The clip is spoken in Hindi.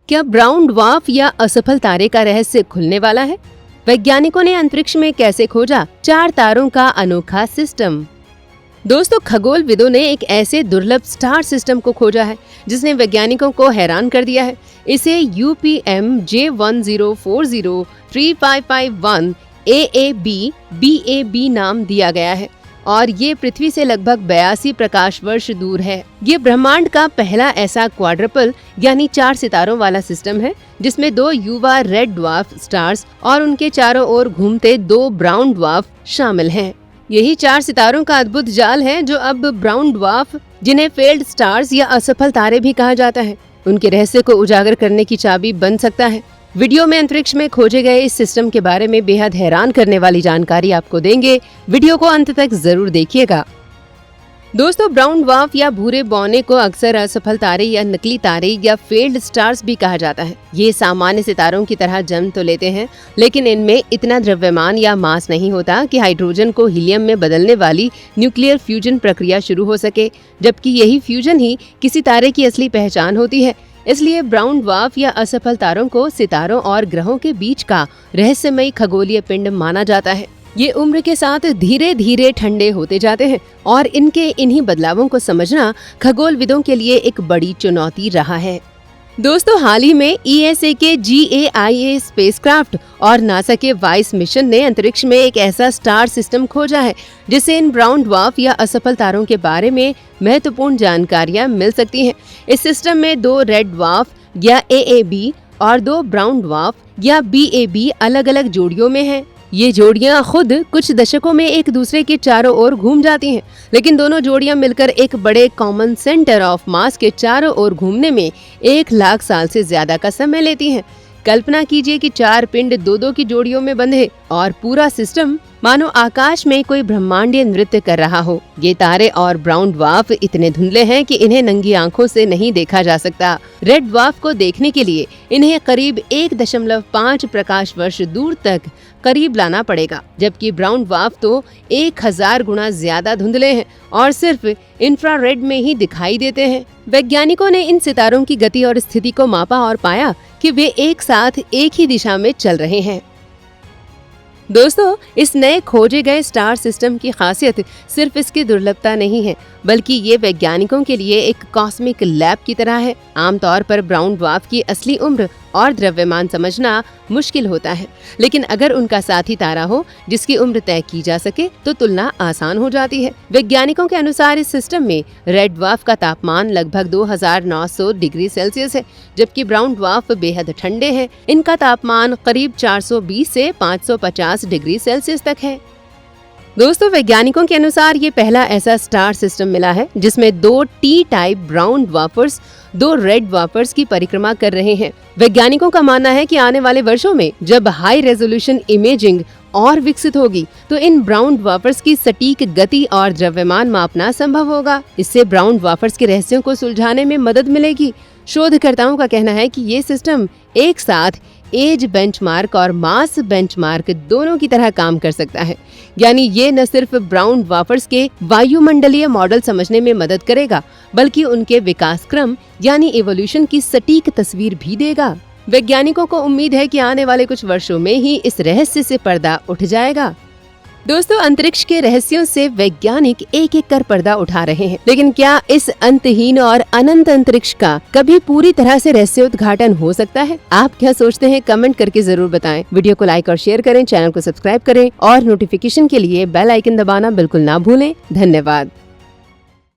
क्या ब्राउन ड्वार्फ या असफल तारे का रहस्य खुलने वाला है? वैज्ञानिकों ने अंतरिक्ष में कैसे खोजा 4 तारों का अनोखा सिस्टम। दोस्तों, खगोलविदों ने एक ऐसे दुर्लभ स्टार सिस्टम को खोजा है जिसने वैज्ञानिकों को हैरान कर दिया है। इसे UPM J10403551 AAB BAB नाम दिया गया है और ये पृथ्वी से लगभग 82 प्रकाश वर्ष दूर है। ये ब्रह्मांड का पहला ऐसा क्वाड्रपल यानी 4 सितारों वाला सिस्टम है जिसमें 2 युवा रेड ड्वार्फ स्टार्स और उनके चारों ओर घूमते 2 ब्राउन ड्वार्फ शामिल हैं। यही 4 सितारों का अद्भुत जाल है जो अब ब्राउन ड्वार्फ, जिन्हें फेल्ड स्टार्स या असफल तारे भी कहा जाता है, उनके रहस्य को उजागर करने की चाबी बन सकता है। वीडियो में अंतरिक्ष में खोजे गए इस सिस्टम के बारे में बेहद हैरान करने वाली जानकारी आपको देंगे। वीडियो को अंत तक जरूर देखिएगा। दोस्तों, ब्राउन ड्वार्फ या भूरे बौने को अक्सर असफल तारे या नकली तारे या फेल्ड स्टार्स भी कहा जाता है। ये सामान्य सितारों की तरह जन्म तो लेते हैं, लेकिन इनमें इतना द्रव्यमान या मास नहीं होता कि हाइड्रोजन को हीलियम में बदलने वाली न्यूक्लियर फ्यूजन प्रक्रिया शुरू हो सके, जबकि यही फ्यूजन ही किसी तारे की असली पहचान होती है। इसलिए ब्राउन ड्वार्फ या असफल तारों को सितारों और ग्रहों के बीच का रहस्यमयी खगोलीय पिंड माना जाता है। ये उम्र के साथ धीरे धीरे ठंडे होते जाते हैं और इनके इन्हीं बदलावों को समझना खगोलविदों के लिए एक बड़ी चुनौती रहा है। दोस्तों, हाल ही में ESA के GAIA स्पेसक्राफ्ट और नासा के वाइस मिशन ने अंतरिक्ष में एक ऐसा स्टार सिस्टम खोजा है जिससे इन ब्राउन ड्वार्फ या असफल तारों के बारे में महत्वपूर्ण जानकारियां मिल सकती हैं। इस सिस्टम में 2 रेड ड्वार्फ या AAB और 2 ब्राउन ड्वार्फ या BAB अलग अलग जोड़ियों में हैं। ये जोड़ियां खुद कुछ दशकों में एक दूसरे के चारों ओर घूम जाती हैं, लेकिन दोनों जोड़ियां मिलकर एक बड़े कॉमन सेंटर ऑफ मास के चारों ओर घूमने में 1 लाख साल से ज्यादा का समय लेती हैं। कल्पना कीजिए कि 4 पिंड 2-2 की जोड़ियों में बंधे और पूरा सिस्टम मानो आकाश में कोई ब्रह्मांडीय नृत्य कर रहा हो। ये तारे और ब्राउन ड्वार्फ इतने धुंधले हैं कि इन्हें नंगी आंखों से नहीं देखा जा सकता। रेड ड्वार्फ को देखने के लिए इन्हें करीब 1.5 प्रकाश वर्ष दूर तक करीब लाना पड़ेगा, जबकि ब्राउन ड्वार्फ तो 1000 गुना ज्यादा धुंधले हैं और सिर्फ इंफ्रारेड में ही दिखाई देते हैं। वैज्ञानिकों ने इन सितारों की गति और स्थिति को मापा और पाया कि वे एक साथ एक ही दिशा में चल रहे हैं। दोस्तों, इस नए खोजे गए स्टार सिस्टम की खासियत सिर्फ इसकी दुर्लभता नहीं है, बल्कि ये वैज्ञानिकों के लिए एक कॉस्मिक लैब की तरह है। आमतौर पर ब्राउन ड्वार्फ की असली उम्र और द्रव्यमान समझना मुश्किल होता है, लेकिन अगर उनका साथी तारा हो जिसकी उम्र तय की जा सके तो तुलना आसान हो जाती है। वैज्ञानिकों के अनुसार इस सिस्टम में रेड ड्वार्फ का तापमान लगभग 2900 डिग्री सेल्सियस है, जबकि ब्राउन ड्वार्फ बेहद ठंडे हैं। इनका तापमान करीब 420 से 550 डिग्री सेल्सियस तक है। दोस्तों, वैज्ञानिकों के अनुसार ये पहला ऐसा स्टार सिस्टम मिला है जिसमें 2 टी टाइप ब्राउन ड्वार्फर्स 2 रेड ड्वार्फर्स की परिक्रमा कर रहे हैं। वैज्ञानिकों का मानना है कि आने वाले वर्षों में जब हाई रेजोल्यूशन इमेजिंग और विकसित होगी तो इन ब्राउन ड्वार्फर्स की सटीक गति और द्रव्यमान मापना संभव होगा। इससे ब्राउन ड्वार्फर्स के रहस्यों को सुलझाने में मदद मिलेगी। शोधकर्ताओं का कहना है कि ये सिस्टम एक साथ एज बेंचमार्क और मास बेंचमार्क दोनों की तरह काम कर सकता है। यानी ये न सिर्फ ब्राउन ड्वार्फर्स के वायुमंडलीय मॉडल समझने में मदद करेगा, बल्कि उनके विकास क्रम यानी इवोल्यूशन की सटीक तस्वीर भी देगा। वैज्ञानिकों को उम्मीद है कि आने वाले कुछ वर्षों में ही इस रहस्य से पर्दा उठ जाएगा। दोस्तों, अंतरिक्ष के रहस्यों से वैज्ञानिक एक एक कर पर्दा उठा रहे हैं, लेकिन क्या इस अंतहीन और अनंत अंतरिक्ष का कभी पूरी तरह से रहस्योद्घाटन हो सकता है? आप क्या सोचते हैं? कमेंट करके जरूर बताएं। वीडियो को लाइक और शेयर करें, चैनल को सब्सक्राइब करें और नोटिफिकेशन के लिए बेल आइकन दबाना बिल्कुल ना भूलें। धन्यवाद।